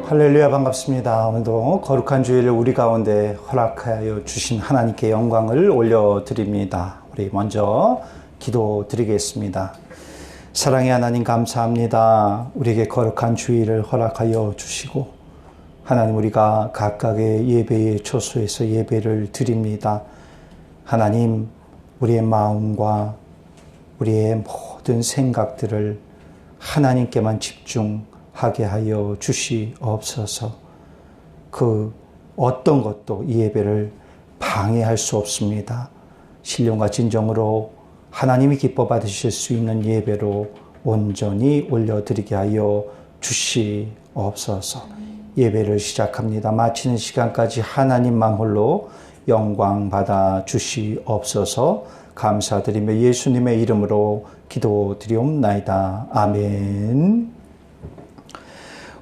할렐루야, 반갑습니다. 오늘도 거룩한 주일을 우리 가운데 허락하여 주신 하나님께 영광을 올려드립니다. 우리 먼저 기도드리겠습니다. 사랑의 하나님, 감사합니다. 우리에게 거룩한 주일을 허락하여 주시고 하나님, 우리가 각각의 예배의 초소에서 예배를 드립니다. 하나님, 우리의 마음과 우리의 모든 생각들을 하나님께만 집중하게 하여 주시옵소서. 그 어떤 것도 이 예배를 방해할 수 없습니다. 신령과 진정으로 하나님이 기뻐 받으실 수 있는 예배로 온전히 올려드리게 하여 주시옵소서. 예배를 시작합니다. 마치는 시간까지 하나님만 홀로 영광 받아 주시옵소서. 감사드리며 예수님의 이름으로 기도드리옵나이다. 아멘.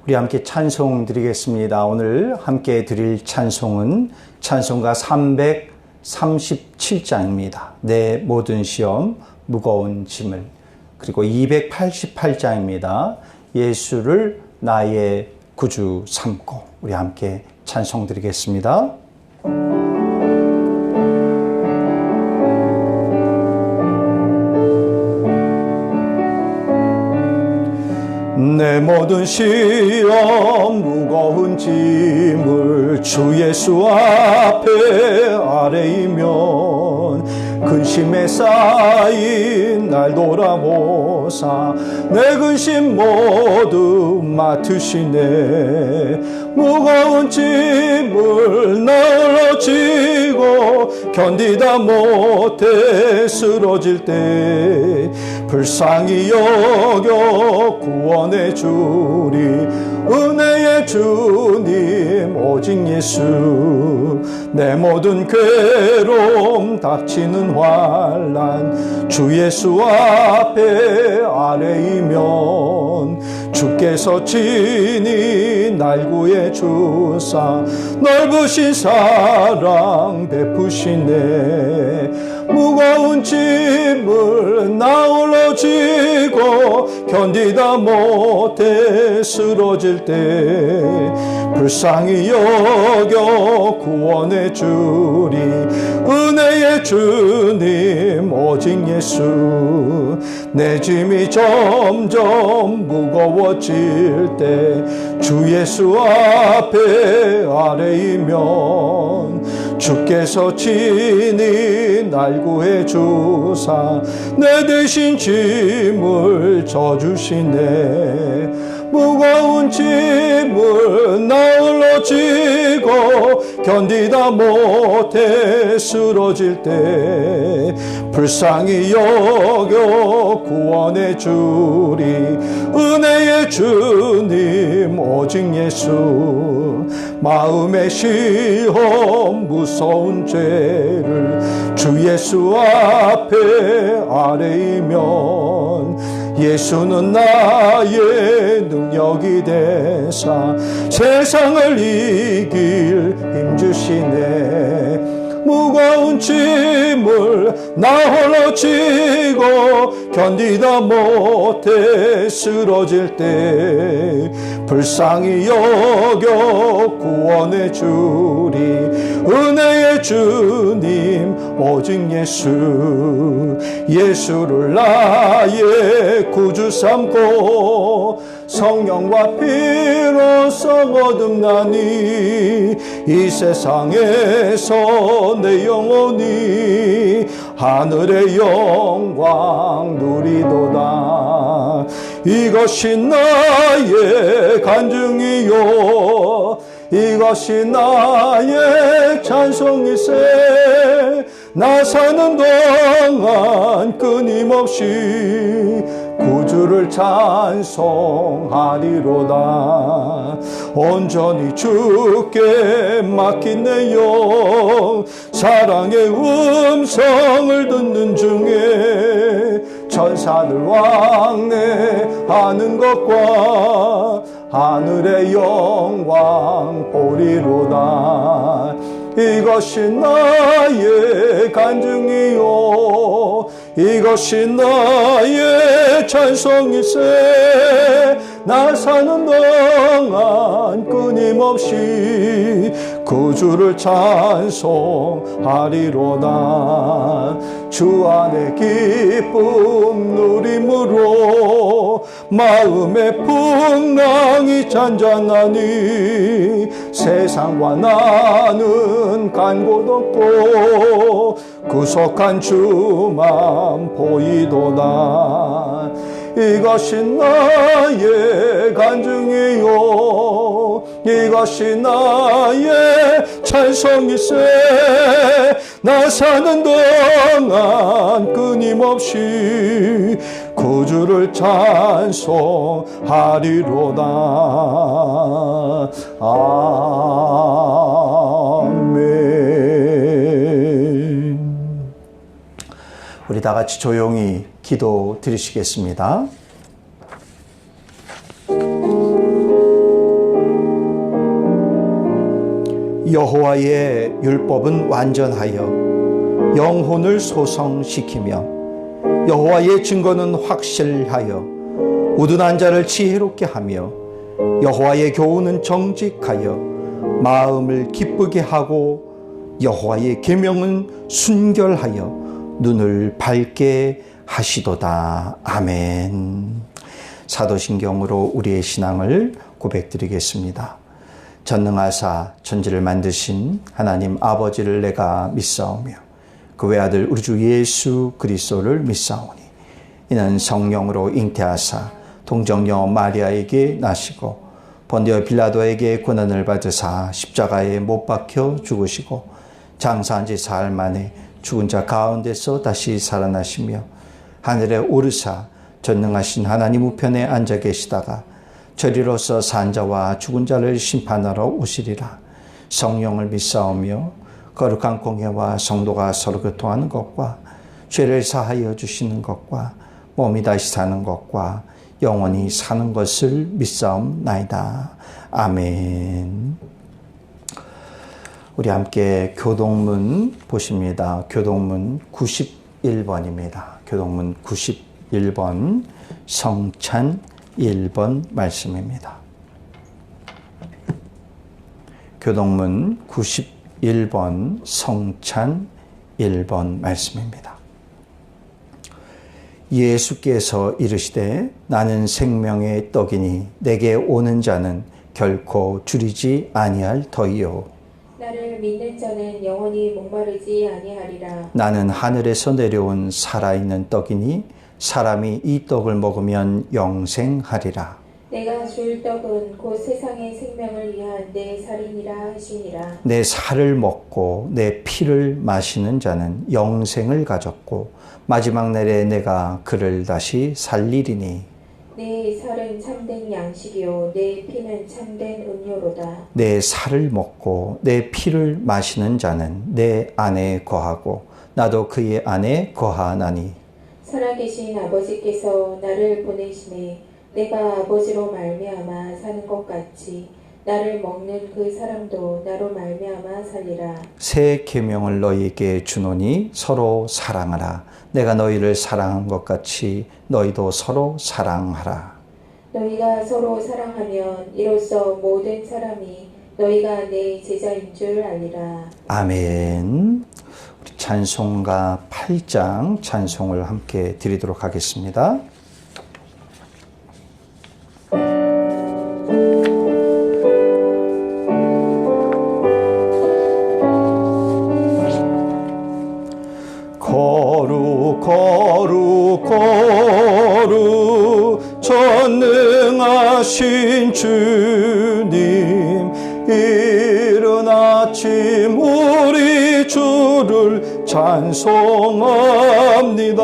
우리 함께 찬송 드리겠습니다. 오늘 함께 드릴 찬송은 찬송가 337장입니다. 내 모든 시험 무거운 짐을, 그리고 288장입니다. 예수를 나의 구주 삼고. 우리 함께 찬송 드리겠습니다. 내 모든 시험 무거운 짐을 주 예수 앞에 아뢰이면 근심에 쌓인 날 돌아보사 내 근심 모두 맡으시네. 무거운 짐을 나홀로 지고 견디다 못해 쓰러질 때 불쌍히 여겨 구원해 주리. 은혜의 주님 오직 예수. 내 모든 괴로움 닥치는 환난 주 예수 앞에 아뢰이면 주께서 친히 날 구해 주사 넓으신 사랑 베푸시네. 무거운 짐을 나홀로 지고 견디다 못해 쓰러질 때 불쌍히 여겨 구원해 주리. 은혜의 주님 오직 예수. 내 짐이 점점 무거워질 때 주 예수 앞에 아뢰이면 주께서 친히 날 구해 주사 내 대신 짐을 져주시네. 무거운 짐을 나홀로 지고 견디다 못해 쓰러질 때 불쌍히 여겨 구원해 주리. 은혜의 주님 오직 예수. 마음의 시험 무서운 죄를 주 예수 앞에 아뢰이면 예수는 나의 능력이 되사 세상을 이길 힘주시네. 무거운 짐을 나홀로 지고 견디다 못해 쓰러질 때 불쌍히 여겨 구원해 주리. 은혜의 주님 오직 예수. 예수를 나의 구주 삼고 성령과 피로써 거듭나니 이 세상에서 내 영혼이 하늘의 영광 누리도다. 이것이 나의 간증이요 이것이 나의 찬송이세. 나 사는 동안 끊임없이 구주를 찬송하리로다. 온전히 주께 맡긴 내 영 사랑의 음성을 듣는 중에 천사들 왕래하는 것과 하늘의 영광 보리로다. 이것이 나의 간증이요 이것이 나의 찬송이세. 나 사는 동안 끊임없이 그 주를 찬송하리로다. 주 안에 기쁨 누림으로 마음의 풍랑이 잔잔하니 세상과 나는 간 곳 없고 구속한 주만 보이도다. 이것이 나의 간증이요 이것이 나의 찬송일세. 나 사는 동안 끊임없이 그 주를 찬송하리로다. 아멘. 우리 다 같이 조용히 기도 드리시겠습니다. 여호와의 율법은 완전하여 영혼을 소성시키며 여호와의 증거는 확실하여 우둔한 자를 지혜롭게 하며 여호와의 교훈은 정직하여 마음을 기쁘게 하고 여호와의 계명은 순결하여 눈을 밝게 하시도다. 아멘. 사도신경으로 우리의 신앙을 고백드리겠습니다. 전능하사 천지를 만드신 하나님 아버지를 내가 믿사오며 그 외아들 우리 주 예수 그리스도를 믿사오니 이는 성령으로 잉태하사 동정녀 마리아에게 나시고 본디오 빌라도에게 고난을 받으사 십자가에 못 박혀 죽으시고 장사한 지 사흘 만에 죽은 자 가운데서 다시 살아나시며 하늘에 오르사 전능하신 하나님 우편에 앉아 계시다가 저리로서 산 자와 죽은 자를 심판하러 오시리라. 성령을 믿사오며 거룩한 공회와 성도가 서로 교통하는 것과 죄를 사하여 주시는 것과 몸이 다시 사는 것과 영원히 사는 것을 믿사옵나이다. 아멘. 우리 함께 교동문 보십니다. 교동문 91번입니다. 교동문 91번 성찬 1번 말씀입니다. 교동문 91번 성찬 1번 말씀입니다. 예수께서 이르시되 나는 생명의 떡이니 내게 오는 자는 결코 줄이지 아니할 터이요 나를 믿는 자는 영원히 목마르지 아니하리라. 나는 하늘에서 내려온 살아있는 떡이니 사람이 이 떡을 먹으면 영생하리라. 내가 줄 떡은 곧 세상의 생명을 위한 내 살이니라 하시니라. 내 살을 먹고 내 피를 마시는 자는 영생을 가졌고 마지막 날에 내가 그를 다시 살리리니 내 살은 참된 양식이요 내 피는 참된 음료로다. 내 살을 먹고 내 피를 마시는 자는 내 안에 거하고 나도 그의 안에 거하나니 살아계신 아버지께서 나를 보내시매 내가 아버지로 말미암아 사는 것 같이 나를 먹는 그 사람도 나로 말미암아 살리라. 새 계명을 너희에게 주노니 서로 사랑하라. 내가 너희를 사랑한 것 같이 너희도 서로 사랑하라. 너희가 서로 사랑하면 이로써 모든 사람이 너희가 내 제자인 줄 알리라. 아멘. 우리 찬송가 8장 찬송을 함께 드리도록 하겠습니다. 거룩 거룩 거룩 전능하신 주님 이른 아침 우리 주를 찬송합니다.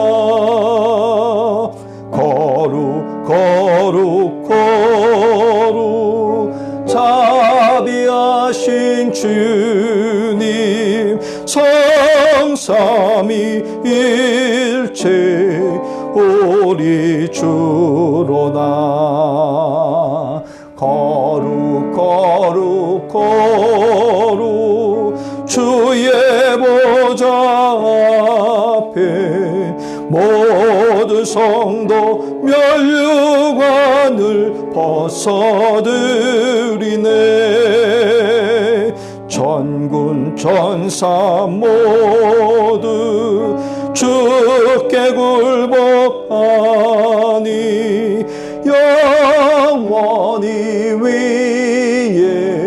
거룩 거룩 거룩 자비하신 주님 성삼위일체 우리 주로다. 거룩 거룩 거룩 주의 보좌 앞에 모든 성도 멸류관을 벗어드리네. 전군 전사 모두 주께 굴복하니 영원히 위에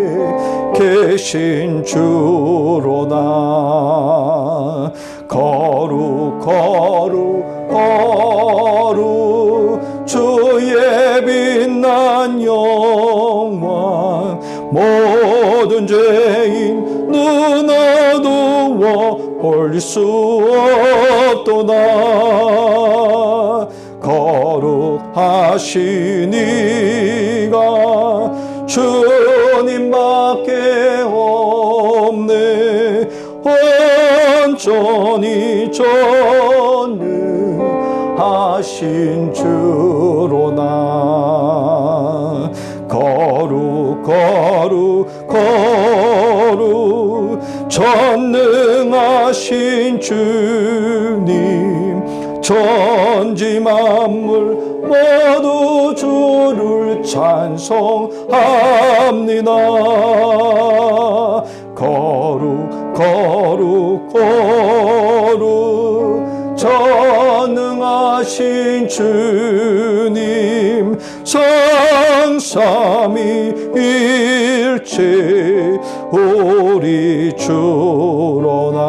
계신 주로다. 거룩 거룩 거룩 주의 빛난 영광. 모든 죄인 눈 어두워 볼 수 없도다. 거룩하시니가 주님밖에 없네. 온전히 전능하신 주로다. 거룩 거룩 거룩 전능하신 주님. 천지 만물 모두 주를 찬송합니다. 거룩 거룩 거룩 전능하신 주님. 성삼위일체 우리 주로다.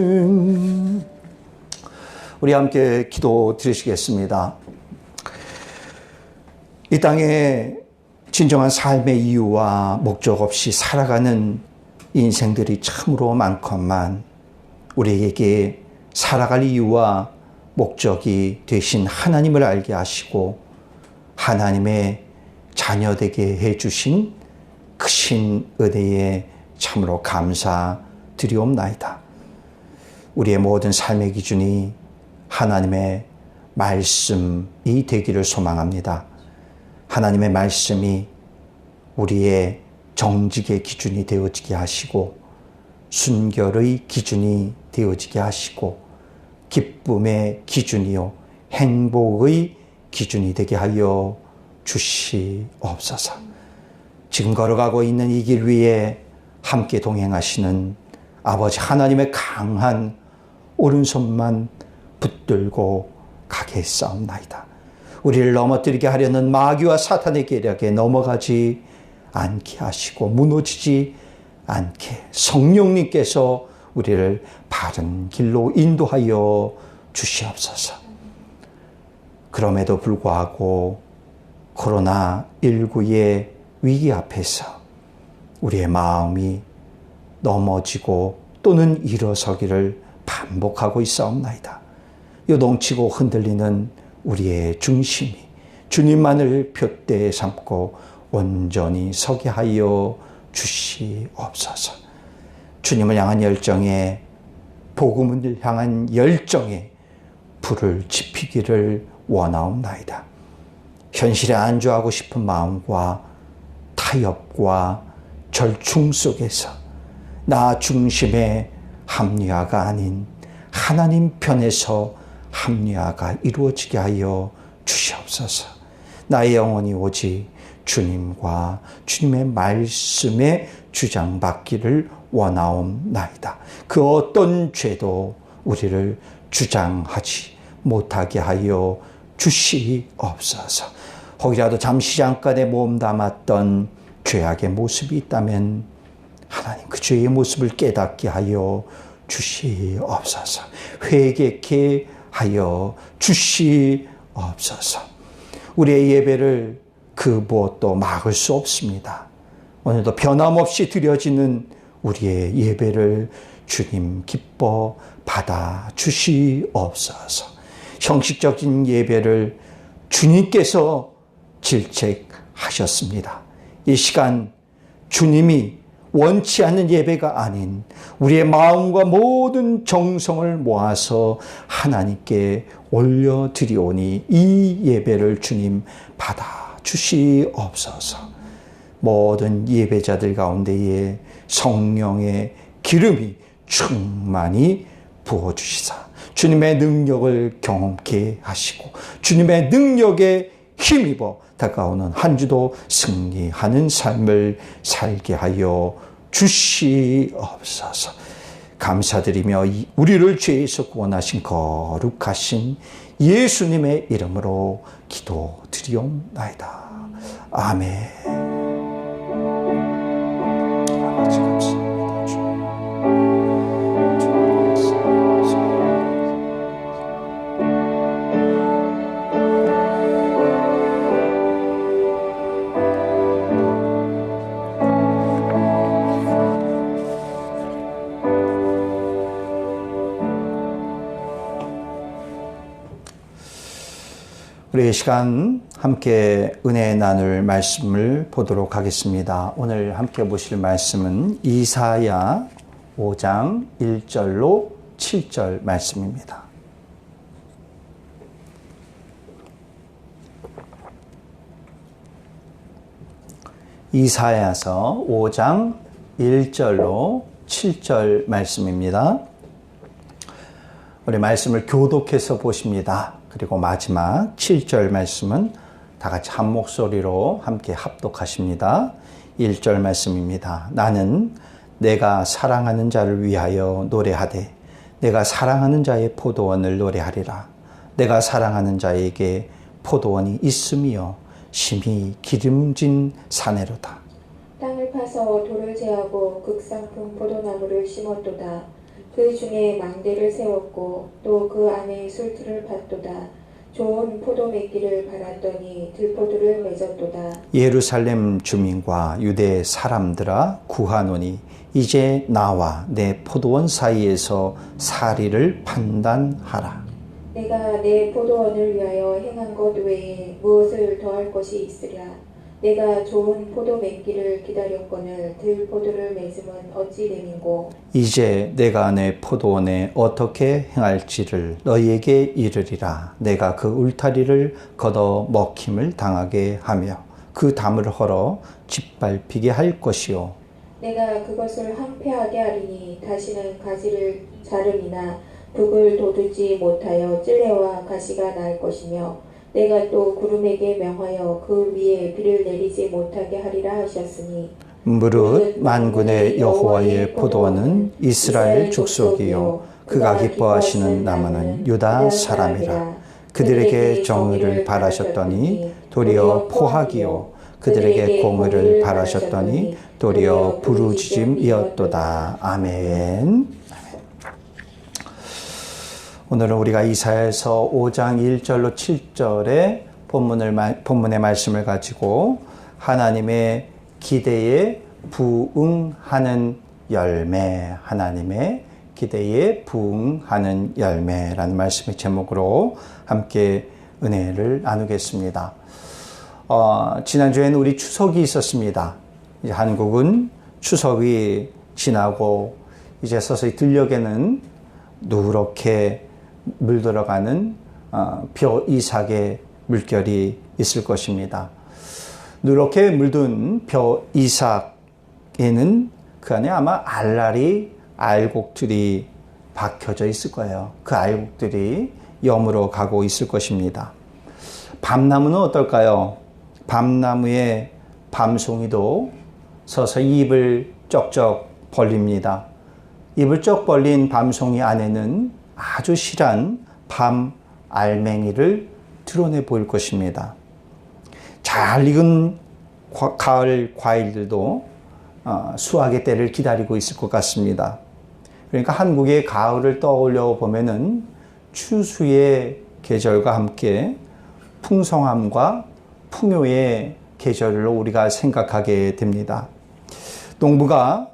아멘. 우리 함께 기도 드리시겠습니다. 이 땅에 진정한 삶의 이유와 목적 없이 살아가는 인생들이 참으로 많건만 우리에게 살아갈 이유와 목적이 되신 하나님을 알게 하시고 하나님의 자녀되게 해주신 크신 은혜에 참으로 감사드리옵나이다. 우리의 모든 삶의 기준이 하나님의 말씀이 되기를 소망합니다. 하나님의 말씀이 우리의 정직의 기준이 되어지게 하시고 순결의 기준이 되어지게 하시고 기쁨의 기준이요 행복의 기준이 되게 하여 주시옵소서. 지금 걸어가고 있는 이 길 위에 함께 동행하시는 아버지 하나님의 강한 오른손만 붙들고 가겠사옵나이다. 우리를 넘어뜨리게 하려는 마귀와 사탄의 계략에 넘어가지 않게 하시고 무너지지 않게 성령님께서 우리를 바른 길로 인도하여 주시옵소서. 그럼에도 불구하고 코로나19의 위기 앞에서 우리의 마음이 넘어지고 또는 일어서기를 반복하고 있사옵나이다. 요동치고 흔들리는 우리의 중심이 주님만을 표대에 삼고 온전히 서게 하여 주시옵소서. 주님을 향한 열정에, 복음을 향한 열정에 불을 지피기를 원하옵나이다. 현실에 안주하고 싶은 마음과 타협과 절충 속에서 나 중심의 합리화가 아닌 하나님 편에서 합리화가 이루어지게 하여 주시옵소서. 나의 영혼이 오직 주님과 주님의 말씀에 주장받기를 원하옵나이다. 그 어떤 죄도 우리를 주장하지 못하게 하여 주시옵소서. 혹이라도 잠시 잠깐의 몸담았던 죄악의 모습이 있다면 하나님 그 죄의 모습을 깨닫게 하여 주시옵소서. 회개케 하여 주시옵소서. 우리의 예배를 그 무엇도 막을 수 없습니다. 오늘도 변함없이 드려지는 우리의 예배를 주님 기뻐 받아 주시옵소서. 형식적인 예배를 주님께서 질책하셨습니다. 이 시간 주님이 원치 않는 예배가 아닌 우리의 마음과 모든 정성을 모아서 하나님께 올려드리오니 이 예배를 주님 받아 주시옵소서. 모든 예배자들 가운데에 성령의 기름이 충만히 부어주시사 주님의 능력을 경험케 하시고 주님의 능력에 힘입어 다가오는 한 주도 승리하는 삶을 살게 하여 주시옵소서. 감사드리며 우리를 죄에서 구원하신 거룩하신 예수님의 이름으로 기도드리옵나이다. 아멘. 아버지 감사합니다. 주님. 우리 이 시간 함께 은혜 나눌 말씀을 보도록 하겠습니다. 오늘 함께 보실 말씀은 이사야 5장 1절로 7절 말씀입니다. 이사야서 5장 1절로 7절 말씀입니다. 우리 말씀을 교독해서 보십니다. 그리고 마지막 7절 말씀은 다 같이 한 목소리로 함께 합독하십니다. 1절 말씀입니다. 나는 내가 사랑하는 자를 위하여 노래하되 내가 사랑하는 자의 포도원을 노래하리라. 내가 사랑하는 자에게 포도원이 있으며 심히 기름진 사내로다. 땅을 파서 돌을 제하고 극상품 포도나무를 심었도다. 그 중에 망대를 세웠고 또 그 안에 술틀을 팠도다. 좋은 포도 맺기를 바랐더니 들포도를 맺었도다. 예루살렘 주민과 유대 사람들아 구하노니 이제 나와 내 포도원 사이에서 사리를 판단하라. 내가 내 포도원을 위하여 행한 것 외에 무엇을 더할 것이 있으랴. 내가 좋은 포도 맺기를 기다렸거늘 들포도를 맺음은 어찌 됨인고. 이제 내가 내 포도원에 어떻게 행할지를 너희에게 이르리라. 내가 그 울타리를 걷어 먹힘을 당하게 하며 그 담을 헐어 짓밟히게 할 것이요. 내가 그것을 황폐하게 하리니 다시는 가지를 자름이나 북을 돋우지 못하여 찔레와 가시가 날 것이며 내가 또 구름에게 명하여 그 위에 비를 내리지 못하게 하리라 하셨으니 무릇 만군의 여호와의 포도원은 이스라엘 족속이요 그가 기뻐하시는 나무는 유다 사람이라. 그들에게 정의를 바라셨더니 도리어 포악이요 그들에게 공의를 바라셨더니 도리어 부르짖음이었도다. 아멘. 오늘은 우리가 이사야서 5장 1절로 7절의 본문의 말씀을 가지고 하나님의 기대에 부응하는 열매, 하나님의 기대에 부응하는 열매라는 말씀의 제목으로 함께 은혜를 나누겠습니다. 지난주에는 우리 추석이 있었습니다. 이제 한국은 추석이 지나고 이제 서서히 들녘에는 누렇게 물들어가는 벼 이삭의 물결이 있을 것입니다. 누렇게 물든 벼 이삭에는 그 안에 아마 알알이 알곡들이 박혀져 있을 거예요. 그 알곡들이 여물어 가고 있을 것입니다. 밤나무는 어떨까요? 밤나무의 밤송이도 서서히 입을 쩍쩍 벌립니다. 입을 쩍 벌린 밤송이 안에는 아주 실한 밤 알맹이를 드러내 보일 것입니다. 잘 익은 가을 과일들도 수확의 때를 기다리고 있을 것 같습니다. 그러니까 한국의 가을을 떠올려 보면은 추수의 계절과 함께 풍성함과 풍요의 계절로 우리가 생각하게 됩니다. 농부가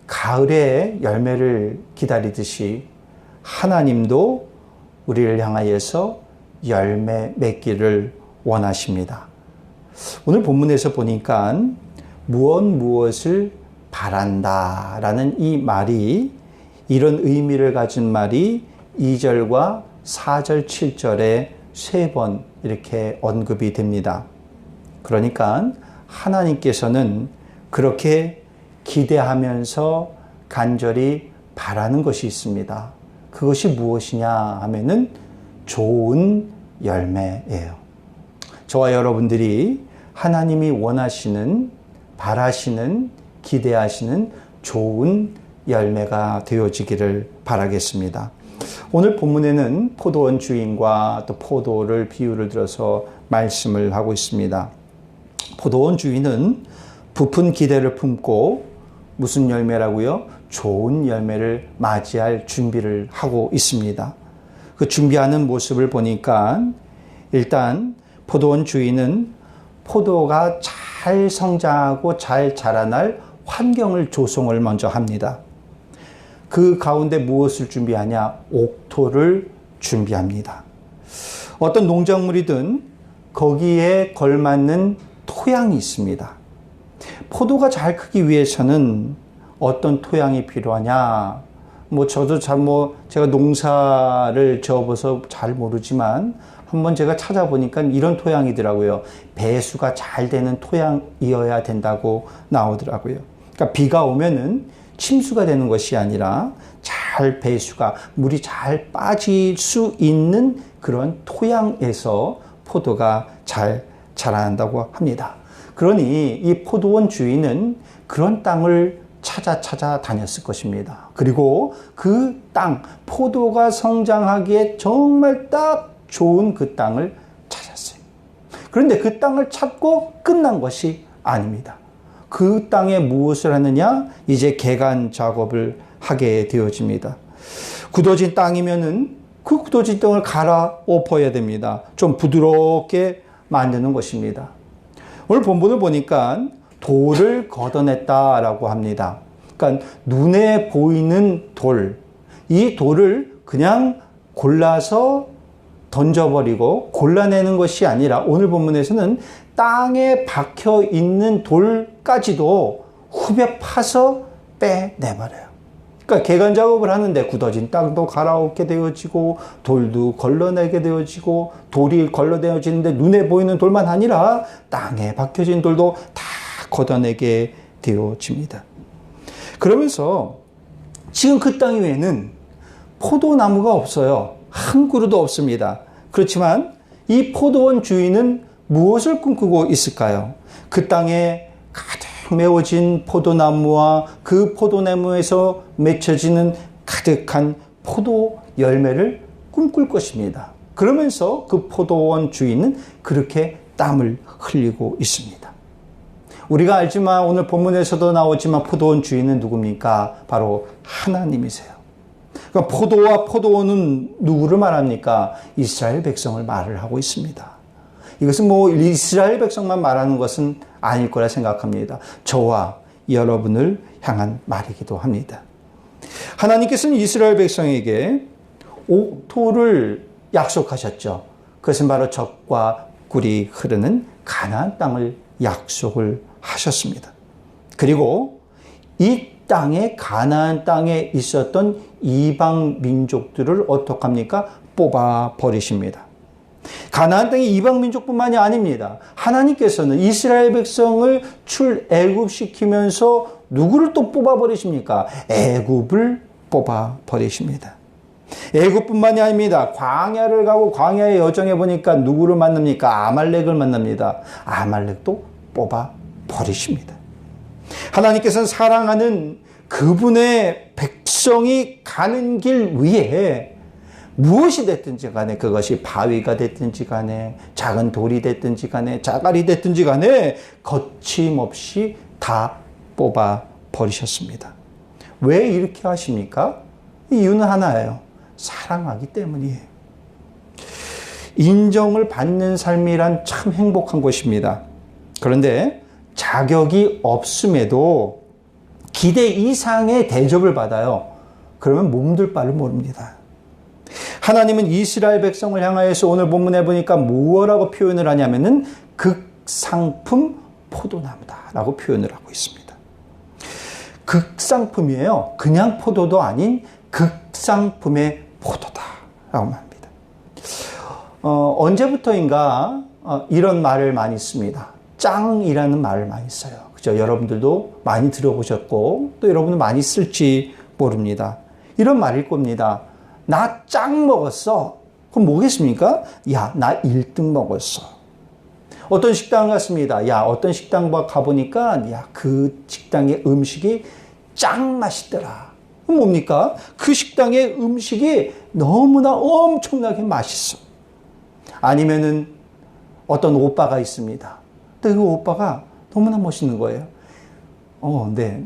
가을의 열매를 기다리듯이 하나님도 우리를 향하여서 열매 맺기를 원하십니다. 오늘 본문에서 보니까 무엇을 바란다라는 이 말이 이런 의미를 가진 말이 2절과 4절, 7절에 3번 이렇게 언급이 됩니다. 그러니까 하나님께서는 그렇게 기대하면서 간절히 바라는 것이 있습니다. 그것이 무엇이냐 하면은 좋은 열매예요. 저와 여러분들이 하나님이 원하시는, 바라시는, 기대하시는 좋은 열매가 되어지기를 바라겠습니다. 오늘 본문에는 포도원 주인과 또 포도를 비유를 들어서 말씀을 하고 있습니다. 포도원 주인은 부푼 기대를 품고 무슨 열매라고요? 좋은 열매를 맞이할 준비를 하고 있습니다. 그 준비하는 모습을 보니까 일단 포도원 주인은 포도가 잘 성장하고 잘 자라날 환경을 조성을 먼저 합니다. 그 가운데 무엇을 준비하냐? 옥토를 준비합니다. 어떤 농작물이든 거기에 걸맞는 토양이 있습니다. 포도가 잘 크기 위해서는 어떤 토양이 필요하냐? 저도 제가 농사를 지어봐서 잘 모르지만 한번 제가 찾아보니까 이런 토양이더라고요. 배수가 잘 되는 토양이어야 된다고 나오더라고요. 그러니까 비가 오면은 침수가 되는 것이 아니라 잘 배수가, 물이 잘 빠질 수 있는 그런 토양에서 포도가 잘 자란다고 합니다. 그러니 이 포도원 주인은 그런 땅을 찾아 다녔을 것입니다. 그리고 그 땅, 포도가 성장하기에 정말 딱 좋은 그 땅을 찾았어요. 그런데 그 땅을 찾고 끝난 것이 아닙니다. 그 땅에 무엇을 하느냐? 이제 개간 작업을 하게 되어집니다. 굳어진 땅이면은 그 굳어진 땅을 갈아엎어야 됩니다. 좀 부드럽게 만드는 것입니다. 오늘 본문을 보니까 돌을 걷어냈다라고 합니다. 그러니까 눈에 보이는 돌, 이 돌을 그냥 골라서 던져버리고 골라내는 것이 아니라 오늘 본문에서는 땅에 박혀 있는 돌까지도 후벼 파서 빼내버려요. 그러니까 개간 작업을 하는데 굳어진 땅도 갈아엎게 되어지고 돌도 걸러내게 되어지고 돌이 걸러내어지는데 눈에 보이는 돌만 아니라 땅에 박혀진 돌도 다 걷어내게 되어집니다. 그러면서 지금 그 땅 위에는 포도나무가 없어요. 한 그루도 없습니다. 그렇지만 이 포도원 주인은 무엇을 꿈꾸고 있을까요? 그 땅에 가득 메워진 포도나무와 그 포도나무에서 맺혀지는 가득한 포도 열매를 꿈꿀 것입니다. 그러면서 그 포도원 주인은 그렇게 땀을 흘리고 있습니다. 우리가 알지만 오늘 본문에서도 나오지만 포도원 주인은 누굽니까? 바로 하나님이세요. 그러니까 포도와 포도원은 누구를 말합니까? 이스라엘 백성을 말을 하고 있습니다. 이것은 이스라엘 백성만 말하는 것은 아닐 거라 생각합니다. 저와 여러분을 향한 말이기도 합니다. 하나님께서는 이스라엘 백성에게 옥토를 약속하셨죠. 그것은 바로 젖과 꿀이 흐르는 가나안 땅을 약속을 하셨습니다. 그리고 이 땅에, 가나안 땅에 있었던 이방 민족들을 어떡합니까? 뽑아 버리십니다. 가나안 땅의 이방 민족뿐만이 아닙니다. 하나님께서는 이스라엘 백성을 출애굽시키면서 누구를 또 뽑아 버리십니까? 애굽을 뽑아 버리십니다. 애굽뿐만이 아닙니다. 광야를 가고 광야의 여정에 보니까 누구를 만납니까? 아말렉을 만납니다. 아말렉도 뽑아 버리십니다. 하나님께서는 사랑하는 그분의 백성이 가는 길 위에 무엇이 됐든지 간에, 그것이 바위가 됐든지 간에, 작은 돌이 됐든지 간에, 자갈이 됐든지 간에 거침없이 다 뽑아 버리셨습니다. 왜 이렇게 하십니까? 이유는 하나예요. 사랑하기 때문이에요. 인정을 받는 삶이란 참 행복한 것입니다. 그런데 자격이 없음에도 기대 이상의 대접을 받아요. 그러면 몸둘 바를 모릅니다. 하나님은 이스라엘 백성을 향하여서 오늘 본문에 보니까 무엇이라고 표현을 하냐면은 극상품 포도나무다라고 표현을 하고 있습니다. 극상품이에요. 그냥 포도도 아닌 극상품의 포도다라고 합니다. 언제부터인가 이런 말을 많이 씁니다. 짱이라는 말을 많이 써요. 그죠? 여러분들도 많이 들어보셨고 또 여러분은 많이 쓸지 모릅니다. 이런 말일 겁니다. 나 짱 먹었어. 그럼 뭐겠습니까? 야, 나 1등 먹었어. 어떤 식당 갔습니다. 야, 어떤 식당 가보니까, 야, 그 식당의 음식이 짱 맛있더라. 그럼 뭡니까? 그 식당의 음식이 너무나 엄청나게 맛있어. 아니면은 어떤 오빠가 있습니다. 근데 그 오빠가 너무나 멋있는 거예요. 네.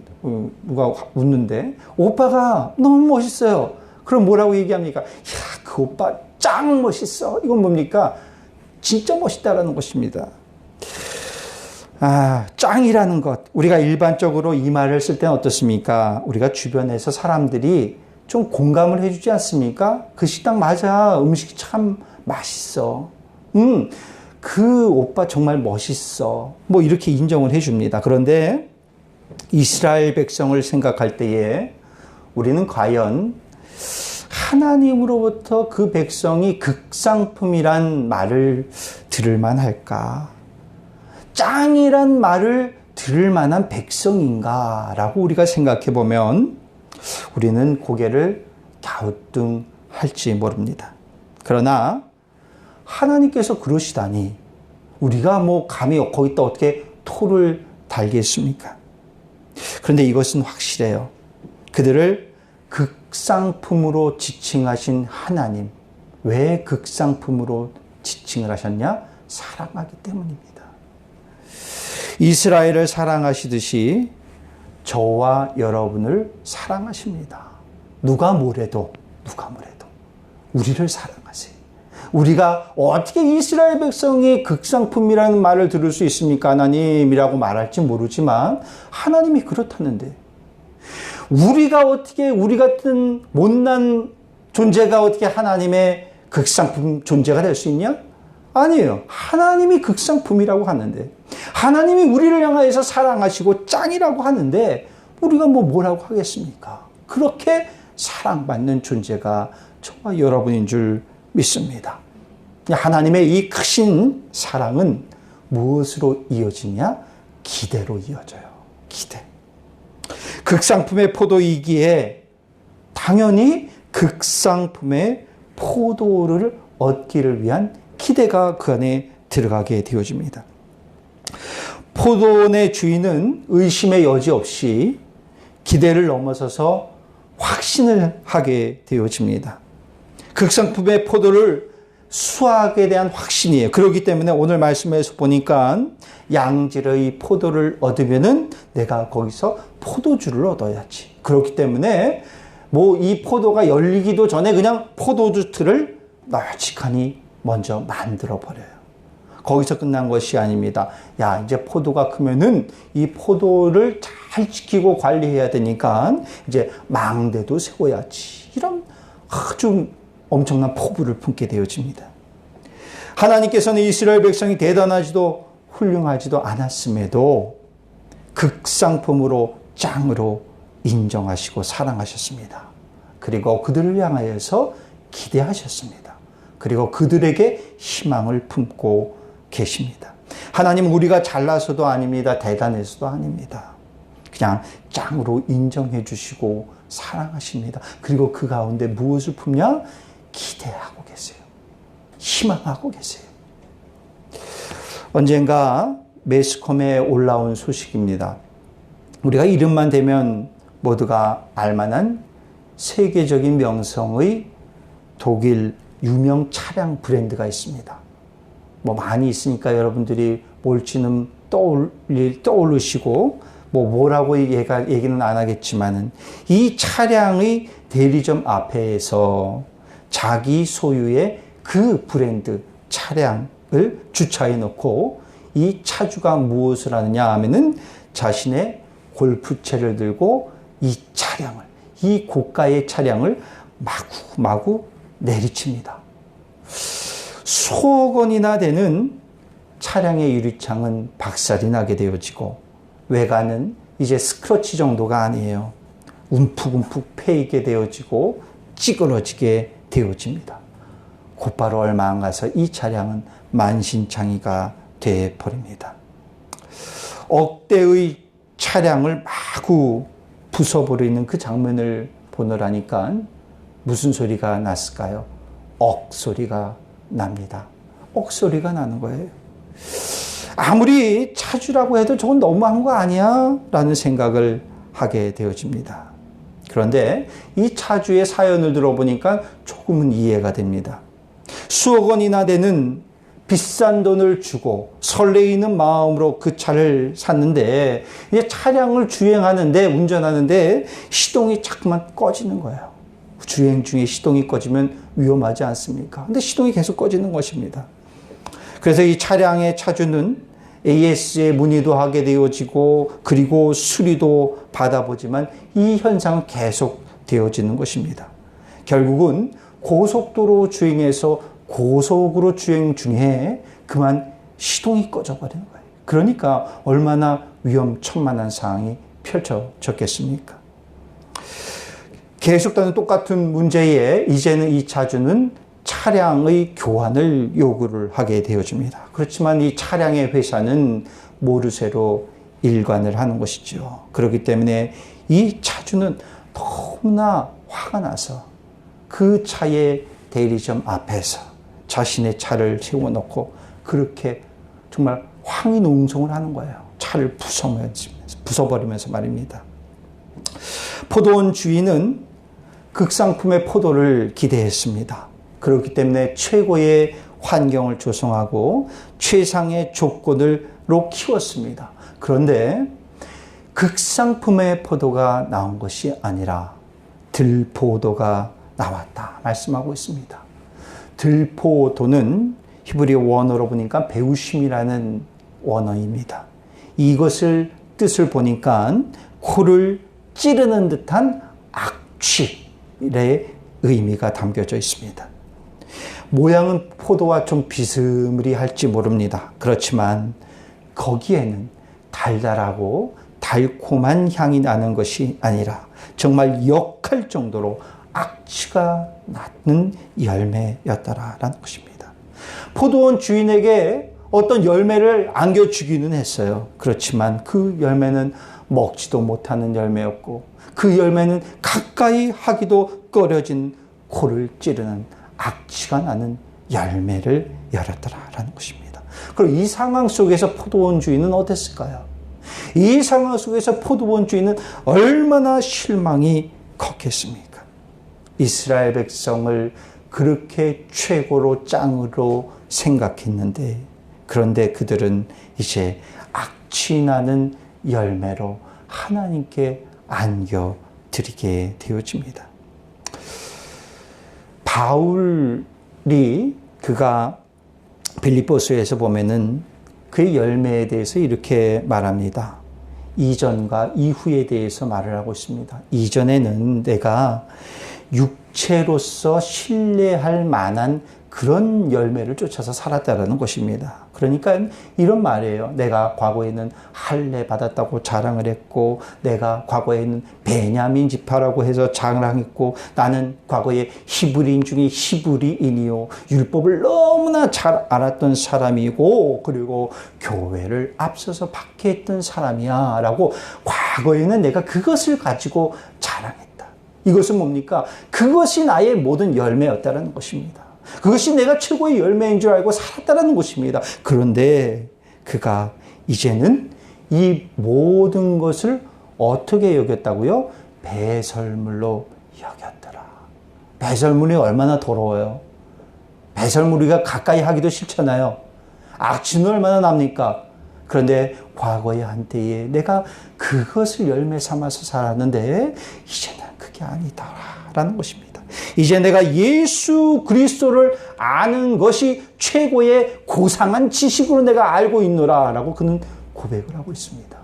누가 웃는데. 오빠가 너무 멋있어요. 그럼 뭐라고 얘기합니까? 야, 그 오빠 짱 멋있어. 이건 뭡니까? 진짜 멋있다라는 것입니다. 짱이라는 것. 우리가 일반적으로 이 말을 쓸 때는 어떻습니까? 우리가 주변에서 사람들이 좀 공감을 해주지 않습니까? 그 식당 맞아. 음식이 참 맛있어. 그 오빠 정말 멋있어. 뭐 이렇게 인정을 해줍니다. 그런데 이스라엘 백성을 생각할 때에 우리는 과연 하나님으로부터 그 백성이 극상품이란 말을 들을 만할까? 짱이란 말을 들을 만한 백성인가라고 우리가 생각해 보면 우리는 고개를 갸우뚱할지 모릅니다. 그러나 하나님께서 그러시다니 우리가 뭐 감히 거기다 어떻게 토를 달겠습니까? 그런데 이것은 확실해요. 그들을 극상품으로 지칭하신 하나님. 왜 극상품으로 지칭을 하셨냐? 사랑하기 때문입니다. 이스라엘을 사랑하시듯이 저와 여러분을 사랑하십니다. 누가 뭐래도 우리를 사랑하세요. 우리가 어떻게 이스라엘 백성이 극상품이라는 말을 들을 수 있습니까? 하나님이라고 말할지 모르지만 하나님이 그렇다는데 우리가 어떻게 우리 같은 못난 존재가 어떻게 하나님의 극상품 존재가 될 수 있냐? 아니에요. 하나님이 극상품이라고 하는데 하나님이 우리를 향하여서 사랑하시고 짱이라고 하는데 우리가 뭐라고 하겠습니까? 그렇게 사랑받는 존재가 저와 여러분인 줄 믿습니다. 하나님의 이 크신 사랑은 무엇으로 이어지냐? 기대로 이어져요. 기대. 극상품의 포도이기에 당연히 극상품의 포도를 얻기를 위한 기대가 그 안에 들어가게 되어집니다. 포도원의 주인은 의심의 여지 없이 기대를 넘어서서 확신을 하게 되어집니다. 극상품의 포도를 수확에 대한 확신이에요. 그렇기 때문에 오늘 말씀에서 보니까 양질의 포도를 얻으면은 내가 거기서 포도주를 얻어야지. 그렇기 때문에 이 포도가 열리기도 전에 그냥 포도주 틀을 널찍하니 먼저 만들어 버려요. 거기서 끝난 것이 아닙니다. 야, 이제 포도가 크면은 이 포도를 잘 지키고 관리해야 되니까 이제 망대도 세워야지. 이런 아주 엄청난 포부를 품게 되어집니다. 하나님께서는 이스라엘 백성이 대단하지도 훌륭하지도 않았음에도 극상품으로 짱으로 인정하시고 사랑하셨습니다. 그리고 그들을 향하여서 기대하셨습니다. 그리고 그들에게 희망을 품고 계십니다. 하나님은 우리가 잘나서도 아닙니다. 대단해서도 아닙니다. 그냥 짱으로 인정해 주시고 사랑하십니다. 그리고 그 가운데 무엇을 품냐? 기대하고 계세요. 희망하고 계세요. 언젠가 매스컴에 올라온 소식입니다. 우리가 이름만 대면 모두가 알만한 세계적인 명성의 독일 유명 차량 브랜드가 있습니다. 많이 있으니까 여러분들이 뭘지는 떠오르시고 뭐라고 얘기는 안 하겠지만은 이 차량의 대리점 앞에서 자기 소유의 그 브랜드 차량을 주차해 놓고 이 차주가 무엇을 하느냐 하면은 자신의 골프채를 들고 이 고가의 차량을 마구 내리칩니다. 수억 원이나 되는 차량의 유리창은 박살이 나게 되어지고 외관은 이제 스크러치 정도가 아니에요. 움푹움푹 패이게 되어지고 찌그러지게 되어집니다. 곧바로 얼마 안 가서 이 차량은 만신창이가 되어버립니다. 억대의 차량을 마구 부숴버리는 그 장면을 보느라니까 무슨 소리가 났을까요? 억 소리가 납니다. 억 소리가 나는 거예요. 아무리 차주라고 해도 저건 너무한 거 아니야? 라는 생각을 하게 되어집니다. 그런데 이 차주의 사연을 들어보니까 조금은 이해가 됩니다. 수억 원이나 되는 비싼 돈을 주고 설레이는 마음으로 그 차를 샀는데 이제 차량을 주행하는데 운전하는데 시동이 자꾸만 꺼지는 거예요. 주행 중에 시동이 꺼지면 위험하지 않습니까? 근데 시동이 계속 꺼지는 것입니다. 그래서 이 차량의 차주는 AS에 문의도 하게 되어지고 그리고 수리도 받아보지만 이 현상은 계속 되어지는 것입니다. 결국은 고속도로 주행에서 고속으로 주행 중에 그만 시동이 꺼져버리는 거예요. 그러니까 얼마나 위험천만한 상황이 펼쳐졌겠습니까? 계속되는 똑같은 문제에 이제는 이 차주는 차량의 교환을 요구를 하게 되어집니다. 그렇지만 이 차량의 회사는 모르쇠로 일관을 하는 것이죠. 그렇기 때문에 이 차주는 너무나 화가 나서 그 차의 대리점 앞에서 자신의 차를 세워놓고 그렇게 정말 황인웅성을 하는 거예요. 차를 부숴버리면서 말입니다. 포도원 주인은 극상품의 포도를 기대했습니다. 그렇기 때문에 최고의 환경을 조성하고 최상의 조건으로 키웠습니다. 그런데 극상품의 포도가 나온 것이 아니라 들포도가 나왔다 말씀하고 있습니다. 들포도는 히브리어 원어로 보니까 배우심이라는 원어입니다. 이것을 뜻을 보니까 코를 찌르는 듯한 악취의 의미가 담겨져 있습니다. 모양은 포도와 좀 비스무리할지 모릅니다. 그렇지만 거기에는 달달하고 달콤한 향이 나는 것이 아니라 정말 역할 정도로 악취가 나는 열매였다라는 것입니다. 포도원 주인에게 어떤 열매를 안겨주기는 했어요. 그렇지만 그 열매는 먹지도 못하는 열매였고 그 열매는 가까이 하기도 꺼려진 코를 찌르는 악취가 나는 열매를 열었더라라는 것입니다. 그럼 이 상황 속에서 포도원 주인은 어땠을까요? 이 상황 속에서 포도원 주인은 얼마나 실망이 컸겠습니까? 이스라엘 백성을 그렇게 최고로 짱으로 생각했는데 그런데 그들은 이제 악취나는 열매로 하나님께 안겨드리게 되어집니다. 바울이 그가 빌립보서에서 보면은 그의 열매에 대해서 이렇게 말합니다. 이전과 이후에 대해서 말을 하고 있습니다. 이전에는 내가 육체로서 신뢰할 만한 그런 열매를 쫓아서 살았다라는 것입니다. 그러니까 이런 말이에요. 내가 과거에는 할례 받았다고 자랑을 했고 내가 과거에는 베냐민 지파라고 해서 자랑했고 나는 과거에 히브리인 중에 히브리인이요 율법을 너무나 잘 알았던 사람이고 그리고 교회를 앞서서 박해했던 사람이야 라고 과거에는 내가 그것을 가지고 자랑했다. 이것은 뭡니까? 그것이 나의 모든 열매였다는 것입니다. 그것이 내가 최고의 열매인 줄 알고 살았다는 것입니다. 그런데 그가 이제는 이 모든 것을 어떻게 여겼다고요? 배설물로 여겼더라. 배설물이 얼마나 더러워요. 배설물이가 가까이 하기도 싫잖아요. 악취는 얼마나 납니까? 그런데 과거의 한때에 내가 그것을 열매 삼아서 살았는데 이제는 그게 아니다라는 것입니다. 이제 내가 예수 그리스도를 아는 것이 최고의 고상한 지식으로 내가 알고 있노라라고 그는 고백을 하고 있습니다.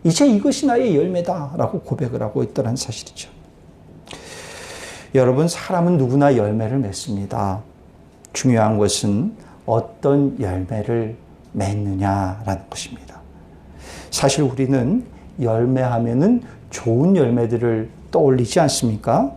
이제 이것이 나의 열매다라고 고백을 하고 있다는 사실이죠. 여러분, 사람은 누구나 열매를 맺습니다. 중요한 것은 어떤 열매를 맺느냐라는 것입니다. 사실 우리는 열매하면은 좋은 열매들을 떠올리지 않습니까?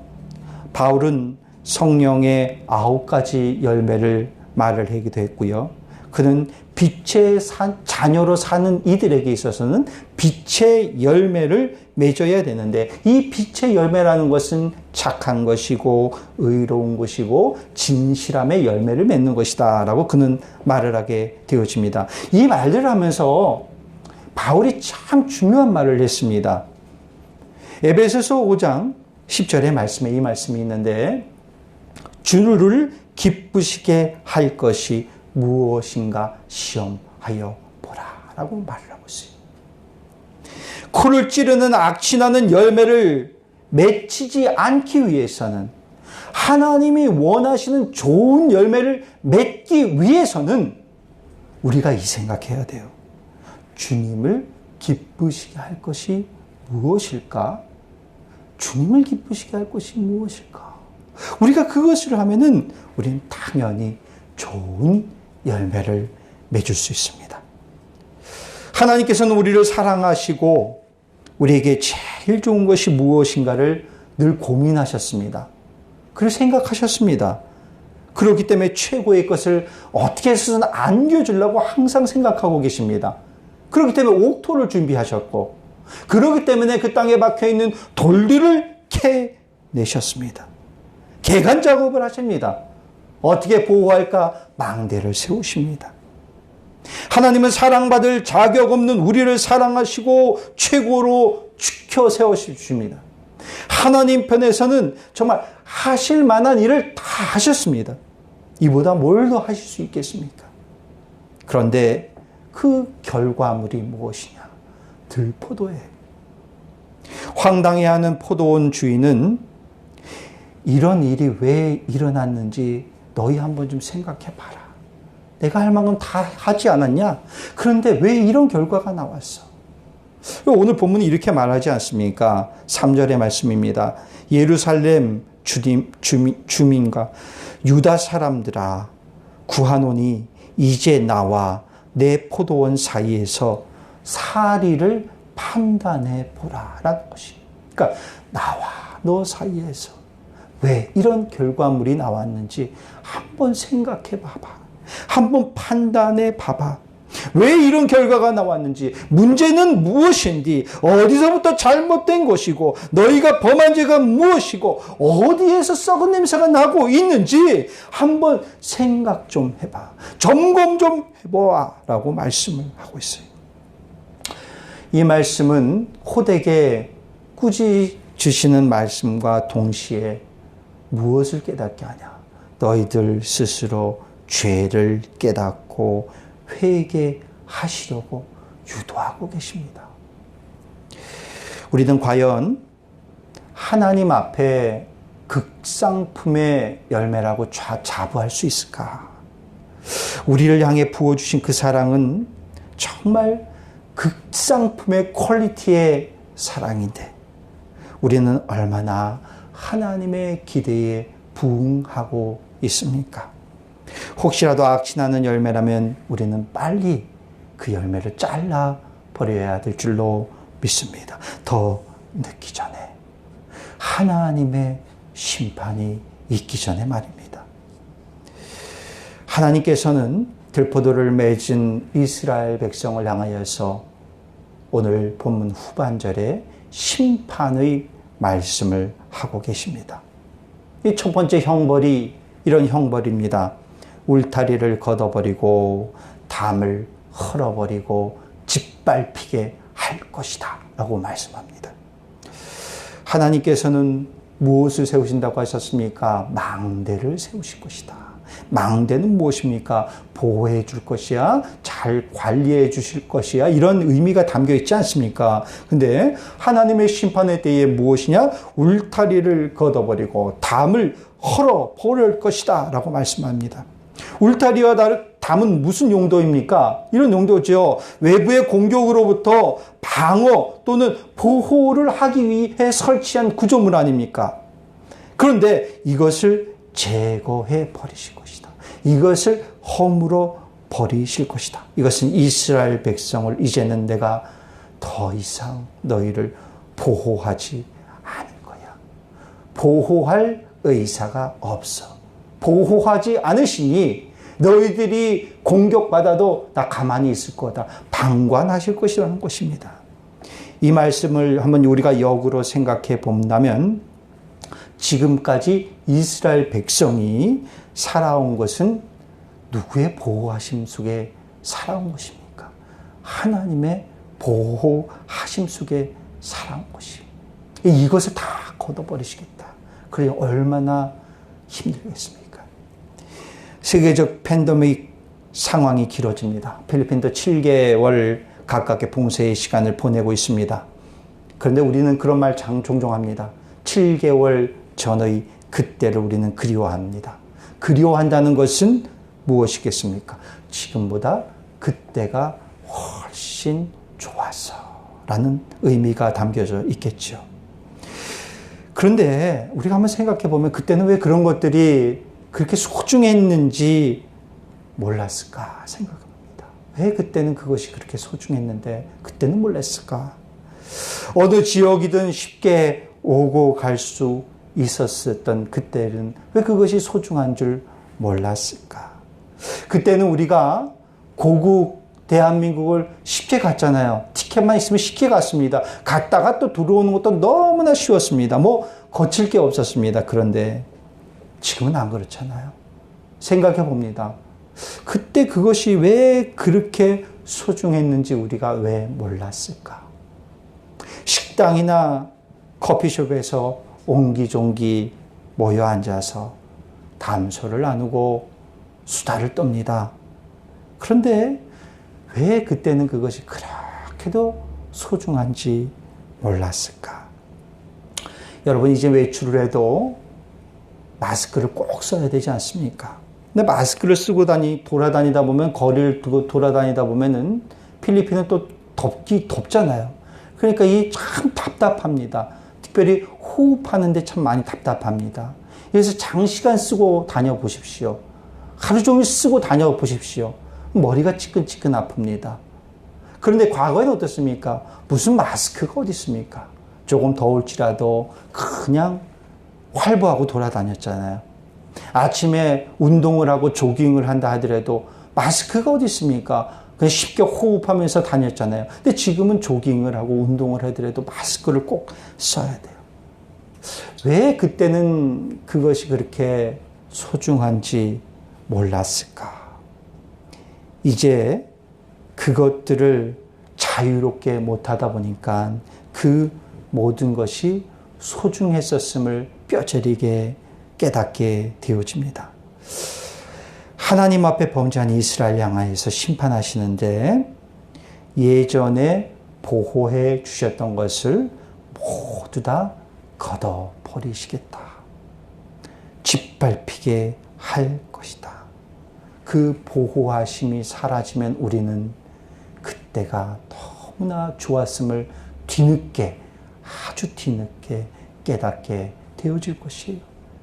바울은 성령의 9가지 열매를 말을 하기도 했고요. 그는 빛의 자녀로 사는 이들에게 있어서는 빛의 열매를 맺어야 되는데, 이 빛의 열매라는 것은 착한 것이고 의로운 것이고 진실함의 열매를 맺는 것이다 라고 그는 말을 하게 되어집니다. 이 말들을 하면서 바울이 참 중요한 말을 했습니다. 에베소서 5장 10절의 말씀에 이 말씀이 있는데, 주를 기쁘시게 할 것이 무엇인가 시험하여 보라 라고 말을 하고 있어요. 코를 찌르는 악취나는 열매를 맺히지 않기 위해서는, 하나님이 원하시는 좋은 열매를 맺기 위해서는 우리가 이 생각해야 돼요. 주님을 기쁘시게 할 것이 무엇일까? 주님을 기쁘시게 할 것이 무엇일까? 우리가 그것을 하면은 우리는 당연히 좋은 열매를 맺을 수 있습니다. 하나님께서는 우리를 사랑하시고 우리에게 제일 좋은 것이 무엇인가를 늘 고민하셨습니다. 그걸 생각하셨습니다. 그렇기 때문에 최고의 것을 어떻게 해서든 안겨주려고 항상 생각하고 계십니다. 그렇기 때문에 옥토를 준비하셨고, 그렇기 때문에 그 땅에 박혀있는 돌들을 캐내셨습니다. 개간 작업을 하십니다. 어떻게 보호할까? 망대를 세우십니다. 하나님은 사랑받을 자격 없는 우리를 사랑하시고 최고로 지켜 세우십니다. 하나님 편에서는 정말 하실 만한 일을 다 하셨습니다. 이보다 뭘 더 하실 수 있겠습니까? 그런데 그 결과물이 무엇이냐? 들포도예요. 황당해하는 포도원 주인은 이런 일이 왜 일어났는지 너희 한번 좀 생각해 봐라. 내가 할 만큼 다 하지 않았냐? 그런데 왜 이런 결과가 나왔어? 오늘 본문이 이렇게 말하지 않습니까? 3절의 말씀입니다. 예루살렘 주민과 유다 사람들아, 구하노니 이제 나와 내 포도원 사이에서 사리를 판단해 보라라는 것이. 그러니까 나와 너 사이에서 왜 이런 결과물이 나왔는지 한번 생각해 봐봐. 한번 판단해 봐봐. 왜 이런 결과가 나왔는지, 문제는 무엇인지, 어디서부터 잘못된 것이고, 너희가 범한 죄가 무엇이고, 어디에서 썩은 냄새가 나고 있는지 한번 생각 좀 해봐. 점검 좀 해보아 라고 말씀을 하고 있어요. 이 말씀은 호되게 꾸짖으시는 말씀과 동시에 무엇을 깨닫게 하냐? 너희들 스스로 죄를 깨닫고 회개하시려고 유도하고 계십니다. 우리는 과연 하나님 앞에 극상품의 열매라고 자부할 수 있을까? 우리를 향해 부어주신 그 사랑은 정말 극상품의 퀄리티의 사랑인데, 우리는 얼마나 하나님의 기대에 부응하고 있습니까? 혹시라도 악취나는 열매라면 우리는 빨리 그 열매를 잘라 버려야 될 줄로 믿습니다. 더 늦기 전에, 하나님의 심판이 있기 전에 말입니다. 하나님께서는 들포도를 맺은 이스라엘 백성을 향하여서 오늘 본문 후반절에 심판의 말씀을 하고 계십니다. 이 첫 번째 형벌이 이런 형벌입니다. 울타리를 걷어버리고 담을 헐어버리고 짓밟히게 할 것이다 라고 말씀합니다. 하나님께서는 무엇을 세우신다고 하셨습니까? 망대를 세우실 것이다. 망대는 무엇입니까? 보호해 줄 것이야, 잘 관리해 주실 것이야, 이런 의미가 담겨 있지 않습니까? 근데 하나님의 심판의 때에 무엇이냐? 울타리를 걷어버리고 담을 헐어버릴 것이다 라고 말씀합니다. 울타리와 담은 무슨 용도입니까? 이런 용도죠. 외부의 공격으로부터 방어 또는 보호를 하기 위해 설치한 구조물 아닙니까? 그런데 이것을 제거해 버리실 것이다. 이것을 허물어 버리실 것이다. 이것은 이스라엘 백성을 이제는 내가 더 이상 너희를 보호하지 않을 거야. 보호할 의사가 없어. 보호하지 않으시니 너희들이 공격받아도 나 가만히 있을 거다. 방관하실 것이라는 것입니다. 이 말씀을 한번 우리가 역으로 생각해 본다면 지금까지 이스라엘 백성이 살아온 것은 누구의 보호하심 속에 살아온 것입니까? 하나님의 보호하심 속에 살아온 것이. 이것을 다 걷어버리시겠다. 그래 얼마나 힘들겠습니까? 세계적 팬데믹 상황이 길어집니다. 필리핀도 7개월 가깝게 봉쇄의 시간을 보내고 있습니다. 그런데 우리는 그런 말 종종 합니다. 7개월 전의 그때를 우리는 그리워합니다. 그리워한다는 것은 무엇이겠습니까? 지금보다 그때가 훨씬 좋았어 라는 의미가 담겨져 있겠죠. 그런데 우리가 한번 생각해 보면 그때는 왜 그런 것들이 그렇게 소중했는지 몰랐을까 생각합니다. 왜 그때는 그것이 그렇게 소중했는데 그때는 몰랐을까? 어느 지역이든 쉽게 오고 갈 수 있었던 그때는 왜 그것이 소중한 줄 몰랐을까? 그때는 우리가 고국 대한민국을 쉽게 갔잖아요. 티켓만 있으면 쉽게 갔습니다. 갔다가 또 들어오는 것도 너무나 쉬웠습니다. 뭐 거칠 게 없었습니다. 그런데 지금은 안 그렇잖아요. 생각해 봅니다. 그때 그것이 왜 그렇게 소중했는지 우리가 왜 몰랐을까? 식당이나 커피숍에서 옹기종기 모여 앉아서 담소를 나누고 수다를 떱니다. 그런데 왜 그때는 그것이 그렇게도 소중한지 몰랐을까? 여러분 이제 외출을 해도 마스크를 꼭 써야 되지 않습니까? 근데 마스크를 쓰고 돌아다니다 보면 거리를 두고 돌아다니다 보면은 필리핀은 또 덥잖아요. 그러니까 이 참 답답합니다. 특별히 호흡하는데 참 많이 답답합니다. 그래서 장시간 쓰고 다녀보십시오. 하루 종일 쓰고 다녀보십시오. 머리가 찌끈찌끈 아픕니다. 그런데 과거에는 어떻습니까? 무슨 마스크가 어디 있습니까? 조금 더울지라도 그냥 활보하고 돌아다녔잖아요. 아침에 운동을 하고 조깅을 한다 하더라도 마스크가 어디 있습니까? 그냥 쉽게 호흡하면서 다녔잖아요. 근데 지금은 조깅을 하고 운동을 하더라도 마스크를 꼭 써야 돼요. 왜 그때는 그것이 그렇게 소중한지 몰랐을까? 이제 그것들을 자유롭게 못하다 보니까 그 모든 것이 소중했었음을 뼈저리게 깨닫게 되어집니다. 하나님 앞에 범죄한 이스라엘 향하여서 심판하시는데 예전에 보호해 주셨던 것을 모두 다 걷어버리시겠다. 짓밟히게 할 것이다. 그 보호하심이 사라지면 우리는 그때가 너무나 좋았음을 아주 뒤늦게 깨닫게 되어질 것이에요.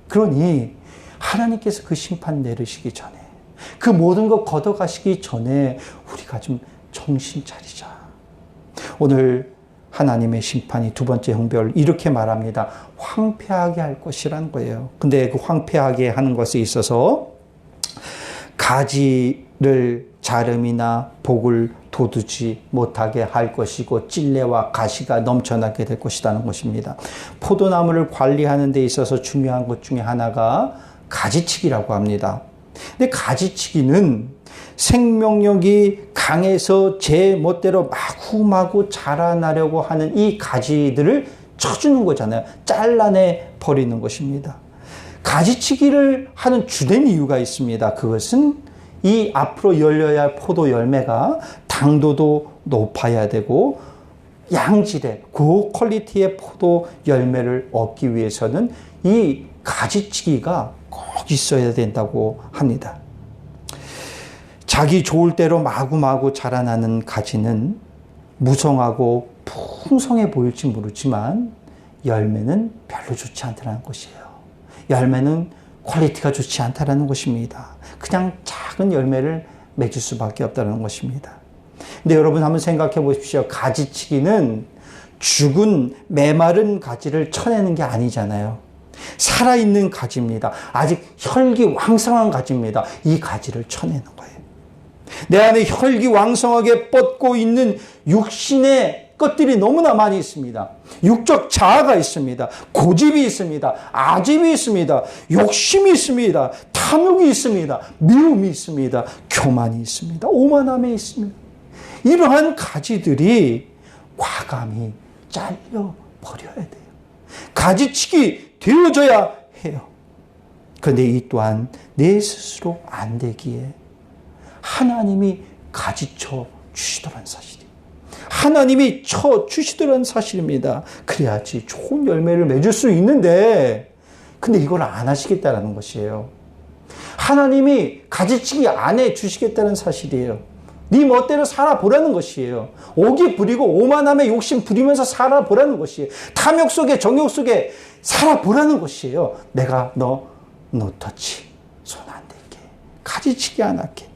그러니 하나님께서 그 심판 내리시기 전에 그 모든 것 걷어가시기 전에 우리가 좀 정신 차리자. 오늘 하나님의 심판이 두 번째 형벌 이렇게 말합니다. 황폐하게 할 것이라는 거예요. 근데 그 황폐하게 하는 것에 있어서 가지를 자름이나 복을 돋우지 못하게 할 것이고 찔레와 가시가 넘쳐나게 될 것이라는 것입니다. 포도나무를 관리하는 데 있어서 중요한 것 중에 하나가 가지치기라고 합니다. 근데 가지치기는 생명력이 강해서 제 멋대로 마구마구 자라나려고 하는 이 가지들을 쳐주는 거잖아요. 잘라내 버리는 것입니다. 가지치기를 하는 주된 이유가 있습니다. 그것은 이 앞으로 열려야 할 포도 열매가 당도도 높아야 되고 양질의 고퀄리티의 포도 열매를 얻기 위해서는 이 가지치기가 꼭 있어야 된다고 합니다. 자기 좋을 대로 마구마구 자라나는 가지는 무성하고 풍성해 보일지 모르지만 열매는 별로 좋지 않다는 것이에요. 열매는 퀄리티가 좋지 않다는 것입니다. 그냥 작은 열매를 맺을 수밖에 없다는 것입니다. 근데 여러분 한번 생각해 보십시오. 가지치기는 죽은 메마른 가지를 쳐내는 게 아니잖아요. 살아있는 가지입니다. 아직 혈기왕성한 가지입니다. 이 가지를 쳐내는 거예요. 내 안에 혈기왕성하게 뻗고 있는 육신의 것들이 너무나 많이 있습니다. 육적 자아가 있습니다. 고집이 있습니다. 아집이 있습니다. 욕심이 있습니다. 탐욕이 있습니다. 미움이 있습니다. 교만이 있습니다. 오만함이 있습니다. 이러한 가지들이 과감히 잘려버려야 돼요. 가지치기 되어져야 해요. 그런데 이 또한 내 스스로 안 되기에 하나님이 가지쳐 주시더란 사실이에요. 하나님이 쳐 주시더란 사실입니다. 그래야지 좋은 열매를 맺을 수 있는데, 근데 이걸 안 하시겠다는 것이에요. 하나님이 가지치기 안 해 주시겠다는 사실이에요. 네 멋대로 살아보라는 것이에요. 오기 부리고 오만함에 욕심 부리면서 살아보라는 것이에요. 탐욕 속에 정욕 속에 살아보라는 것이에요. 내가 너 터치 손 안 대게, 가지치기 안 할게.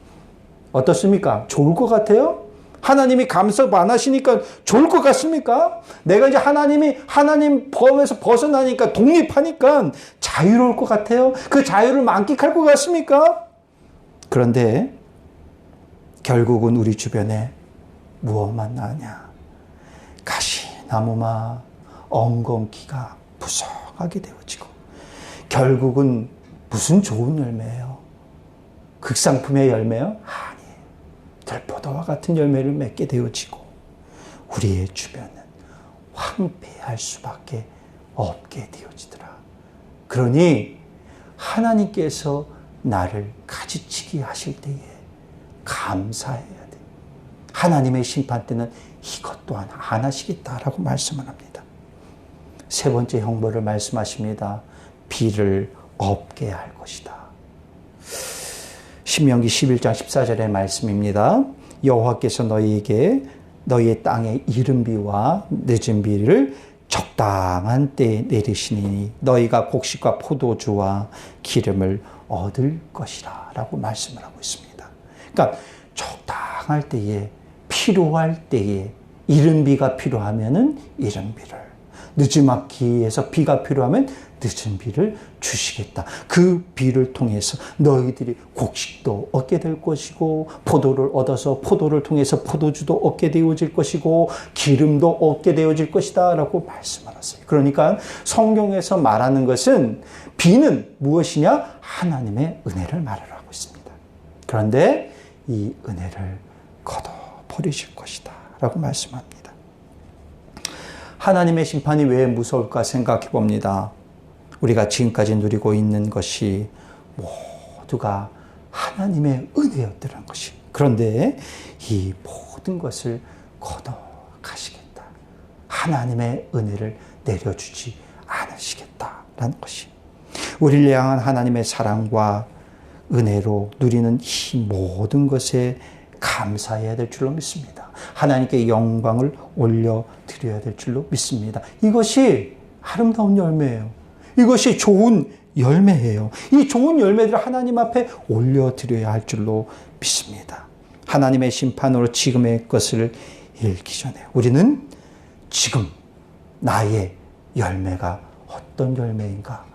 어떻습니까? 좋을 것 같아요? 하나님이 감섭 안 하시니까 좋을 것 같습니까? 내가 이제 하나님 법에서 벗어나니까 독립하니까 자유로울 것 같아요? 그 자유를 만끽할 것 같습니까? 그런데 결국은 우리 주변에 무엇만 나냐? 가시나무마 엉겅퀴가 부석하게 되어지고, 결국은 무슨 좋은 열매예요? 극상품의 열매요? 아니에요. 들포도와 같은 열매를 맺게 되어지고, 우리의 주변은 황폐할 수밖에 없게 되어지더라. 그러니 하나님께서 나를 가지치기 하실 때에 감사해야 돼. 하나님의 심판 때는 이것 또한 안 하시겠다라고 말씀을 합니다. 세 번째 형벌을 말씀하십니다. 비를 없게 할 것이다. 신명기 11장 14절의 말씀입니다. 여호와께서 너희에게 너희의 땅에 이른 비와 늦은 비를 적당한 때에 내리시니 너희가 곡식과 포도주와 기름을 얻을 것이라 라고 말씀을 하고 있습니다. 그러니까 적당할 때에, 필요할 때에, 이른 비가 필요하면은 이른 비를, 늦지막히에서 비가 필요하면 늦은 비를 주시겠다. 그 비를 통해서 너희들이 곡식도 얻게 될 것이고, 포도를 얻어서 포도를 통해서 포도주도 얻게 되어질 것이고, 기름도 얻게 되어질 것이다 라고 말씀을 하세요. 그러니까 성경에서 말하는 것은 비는 무엇이냐? 하나님의 은혜를 말하고 있습니다. 그런데 이 은혜를 걷어버리실 것이다 라고 말씀합니다. 하나님의 심판이 왜 무서울까 생각해 봅니다. 우리가 지금까지 누리고 있는 것이 모두가 하나님의 은혜였더라는 것이. 그런데 이 모든 것을 걷어가시겠다. 하나님의 은혜를 내려주지 않으시겠다라는 것이. 우리를 향한 하나님의 사랑과 은혜로 누리는 이 모든 것에 감사해야 될 줄로 믿습니다. 하나님께 영광을 올려드려야 될 줄로 믿습니다. 이것이 아름다운 열매예요. 이것이 좋은 열매예요. 이 좋은 열매들을 하나님 앞에 올려드려야 할 줄로 믿습니다. 하나님의 심판으로 지금의 것을 잃기 전에 우리는 지금 나의 열매가 어떤 열매인가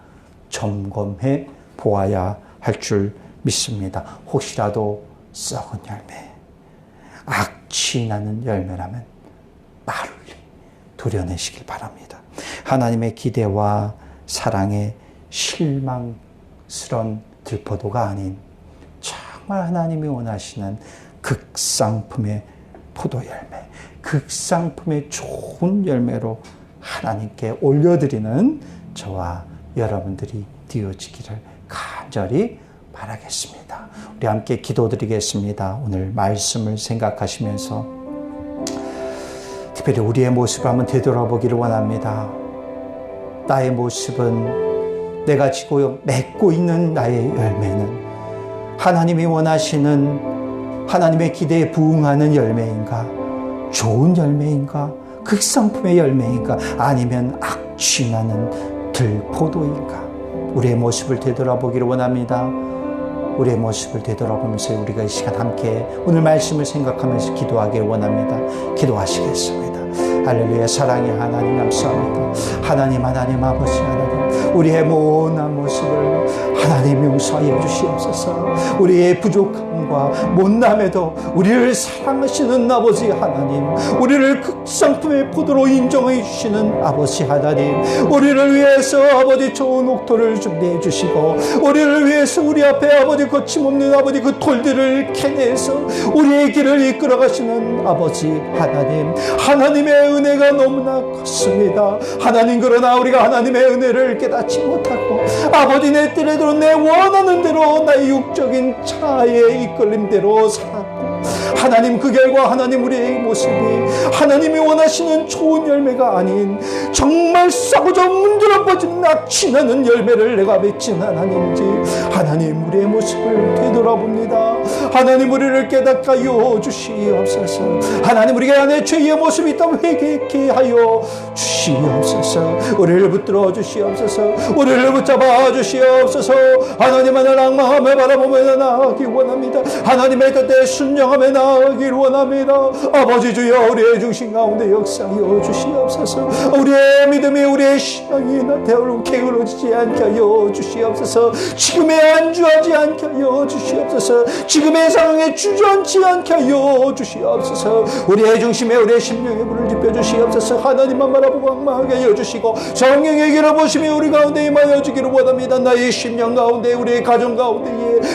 점검해 보아야 할 줄 믿습니다. 혹시라도 썩은 열매, 악취 나는 열매라면 빨리 도려내시길 바랍니다. 하나님의 기대와 사랑에 실망스러운 들포도가 아닌 정말 하나님이 원하시는 극상품의 포도 열매, 극상품의 좋은 열매로 하나님께 올려드리는 저와 여러분들이 되어지기를 간절히 바라겠습니다. 우리 함께 기도드리겠습니다. 오늘 말씀을 생각하시면서 특별히 우리의 모습을 한번 되돌아보기를 원합니다. 나의 모습은, 내가 지고 맺고 있는 나의 열매는 하나님이 원하시는 하나님의 기대에 부응하는 열매인가? 좋은 열매인가? 극상품의 열매인가? 아니면 악취나는 들포도인가? 우리의 모습을 되돌아보기를 원합니다. 우리의 모습을 되돌아보면서 우리가 이 시간 함께 오늘 말씀을 생각하면서 기도하길 원합니다. 기도하시겠습니다. 할렐루야. 사랑의 하나님 감사합니다. 하나님 아버지 하나님, 우리의 못난 모습을 하나님 용서해 주시옵소서. 우리의 부족함과 못남에도 우리를 사랑하시는 아버지 하나님, 우리를 극상품의 포도로 인정해 주시는 아버지 하나님, 우리를 위해서 아버지 좋은 옥토를 준비해 주시고, 우리를 위해서 우리 앞에 아버지 거침없는 아버지 그 돌들을 캐내서 우리의 길을 이끌어 가시는 아버지 하나님, 하나님의 은혜가 너무나 컸습니다. 하나님, 그러나 우리가 하나님의 은혜를 깨닫지 못하고 아버지 내 뜻대로 내 원하는 대로 나의 육적인 차의 이끌림대로 살았고, 하나님 그 결과 하나님 우리의 모습이 하나님이 원하시는 좋은 열매가 아닌 정말 썩어져 문드러버진 낙취나는 열매를 내가 맺진 않았는지 하나님 우리의 모습을 되돌아봅니다. 하나님 우리를 깨닫게 하여 주시옵소서. 하나님 우리가 안에 죄의 모습이 있다면 회개케 하여 주시옵소서. 우리를 붙들어 주시옵소서. 우리를 붙잡아 주시옵소서. 하나님 하늘 악마함을 바라보며 나아가기 원합니다. 하나님의 뜻에 순종하며 나아가길 원합니다. 아버지 주여, 우리의 중심 가운데 역사하여 주시옵소서. 우리의 믿음이, 우리의 신앙이 나태하고 게을러지지 않게 하여 주시옵소서. 지금에 안주하지 않게 하여 주시옵소서. 지금의 상황에 주저앉지 않게 하여 주시옵소서. 우리의 중심에 우리의 심령에 불을 지펴 주시옵소서. 하나님만 바라보고 악망하게 하여 주시고 성령의 길을 보시며 우리 가운데 임하여 주기를 원합니다. 나의 심령 가운데, 우리의 가정 가운데,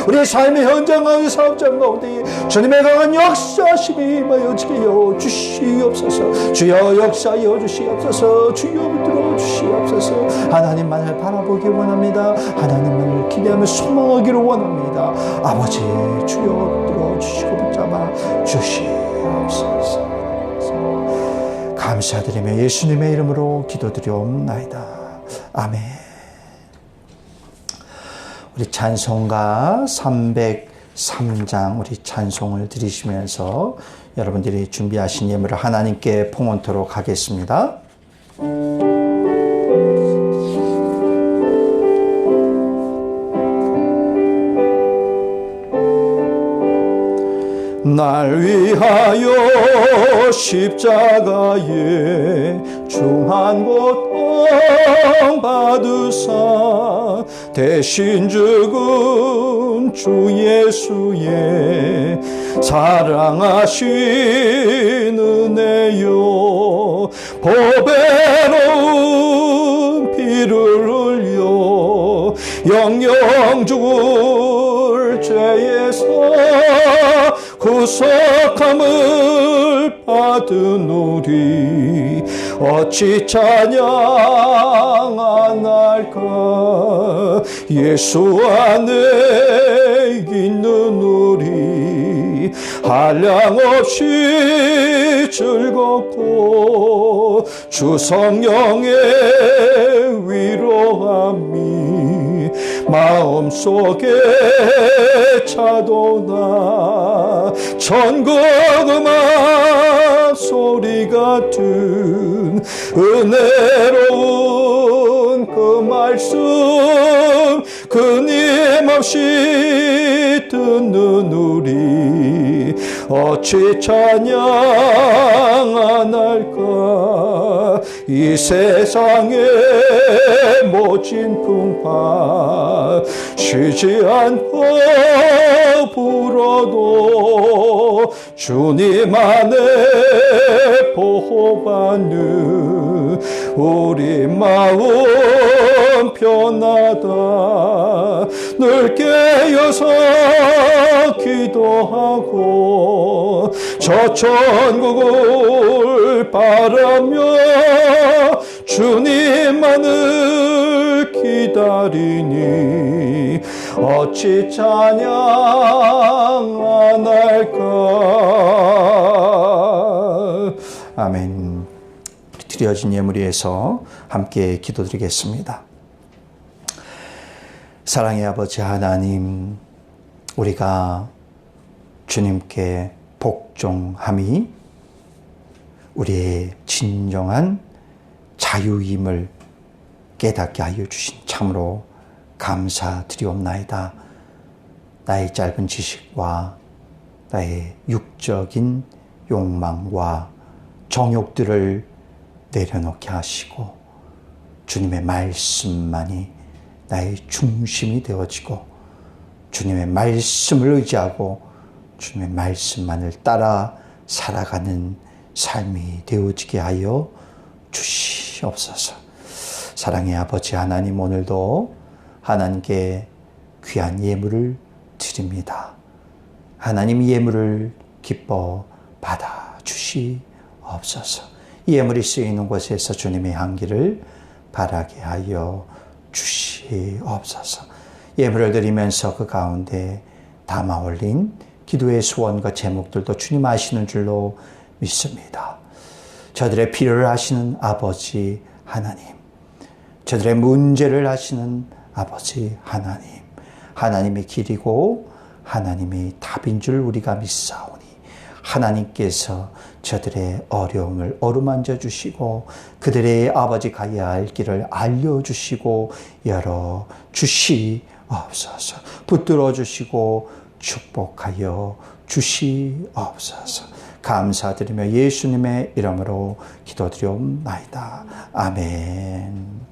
우리의 삶의 현장 가운데, 사업장 가운데 주님의 강한 역사심이 임하여 주게 하여 주시옵소서. 주여 역사하여 주시옵소서. 주여 붙들어 주시옵소서. 하나님만을 바라보기 원합니다. 하나님만을 기대하며 소망하기를 원합니다. 아버지 주여 붙들어 주시고 붙잡아 주시옵소서. 감사드리며 예수님의 이름으로 기도드리옵나이다. 아멘. 우리 찬송가 303장 우리 찬송을 드리시면서 여러분들이 준비하신 예물을 하나님께 봉헌토록 하겠습니다. 날 위하여 십자가에 중한 고통 받으사 대신 죽은 주 예수의 사랑하신 은혜요, 보배로운 피를 흘려 영영 죽을 죄에서 구속함을 받은 우리 어찌 찬양 안 할까. 예수 안에 있는 우리 한량없이 즐겁고 주 성령의 위로함이 마음속에 차도나 천국 음악 소리 같은 은혜로운 그 말씀 끊임없이 듣는 우리 어찌 찬양 안 할까. 이 세상의 모진 풍파 쉬지 않고 불어도 주님 안에 보호받는 우리 마음 편하다. 늘 깨어서 기도하고 저 천국을 바라며 주님만을 기다리니 어찌 찬양 안 할까. 아멘. 드려진 예물 위해서 함께 기도드리겠습니다. 사랑의 아버지 하나님, 우리가 주님께 복종함이 우리의 진정한 자유임을 깨닫게 하여 주신 참으로 감사드리옵나이다. 나의 짧은 지식과 나의 육적인 욕망과 정욕들을 내려놓게 하시고 주님의 말씀만이 나의 중심이 되어지고 주님의 말씀을 의지하고 주님의 말씀만을 따라 살아가는 삶이 되어지게 하여 주시옵소서. 사랑의 아버지 하나님, 오늘도 하나님께 귀한 예물을 드립니다. 하나님, 예물을 기뻐 받아 주시옵소서. 예물이 쓰이는 곳에서 주님의 향기를 바라게 하여 주시옵소서. 예물을 드리면서 그 가운데 담아 올린 기도의 소원과 제목들도 주님 아시는 줄로 믿습니다. 저들의 필요를 아시는 아버지 하나님, 저들의 문제를 아시는 아버지 하나님, 하나님의 길이고 하나님의 답인 줄 우리가 믿사오니 하나님께서 저들의 어려움을 어루만져 주시고 그들의 아버지 가야 할 길을 알려주시고 열어주시옵소서. 붙들어 주시고 축복하여 주시옵소서. 감사드리며 예수님의 이름으로 기도드리옵나이다. 아멘.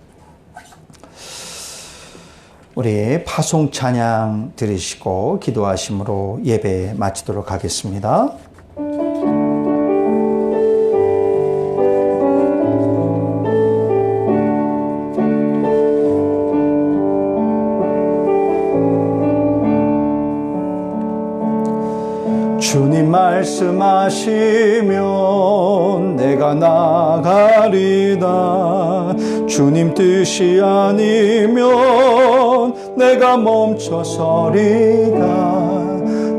우리 파송 찬양 들으시고 기도하심으로 예배 마치도록 하겠습니다. 주님 말씀하시면 내가 나가리다. 주님 뜻이 아니면 내가 멈춰서리다.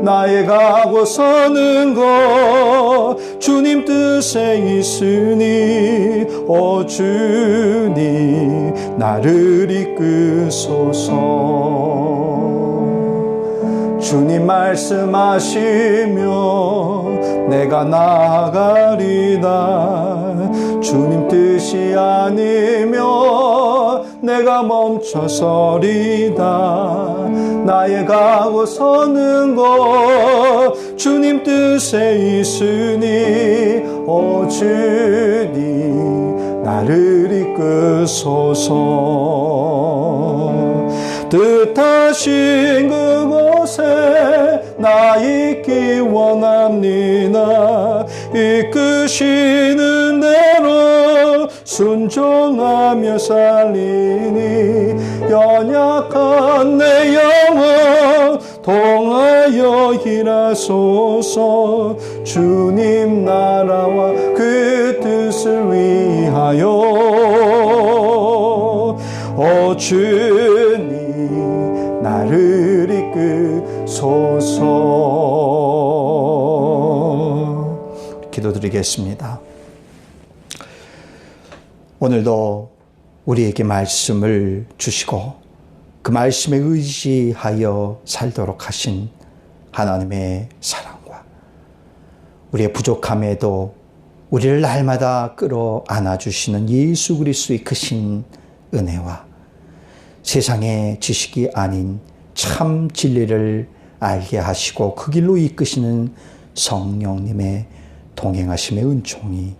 나의 가고 서는 것 주님 뜻에 있으니 오 주님 나를 이끄소서. 주님 말씀하시면 내가 나아가리다. 주님 뜻이 아니면 내가 멈춰서리다. 나의 가고 서는 것 주님 뜻에 있으니 오 주님 나를 이끄소서. 뜻하신 그곳에 나 있기 원합니다. 이끄시는 대로 순종하며 살리니 연약한 내 영혼 통하여 일하소서. 주님 나라와 그 뜻을 위하여 오 주님 나를 이끄소서. 기도드리겠습니다. 오늘도 우리에게 말씀을 주시고 그 말씀에 의지하여 살도록 하신 하나님의 사랑과 우리의 부족함에도 우리를 날마다 끌어안아 주시는 예수 그리스도의 크신 은혜와 세상의 지식이 아닌 참 진리를 알게 하시고 그 길로 이끄시는 성령님의 동행하심의 은총이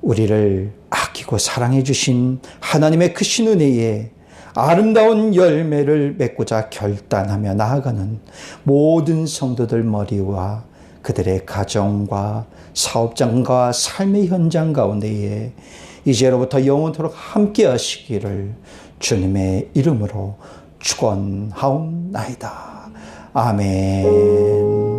우리를 아끼고 사랑해 주신 하나님의 크신 은혜에 아름다운 열매를 맺고자 결단하며 나아가는 모든 성도들 머리와 그들의 가정과 사업장과 삶의 현장 가운데에 이제로부터 영원토록 함께 하시기를 주님의 이름으로 축원하옵나이다. 아멘.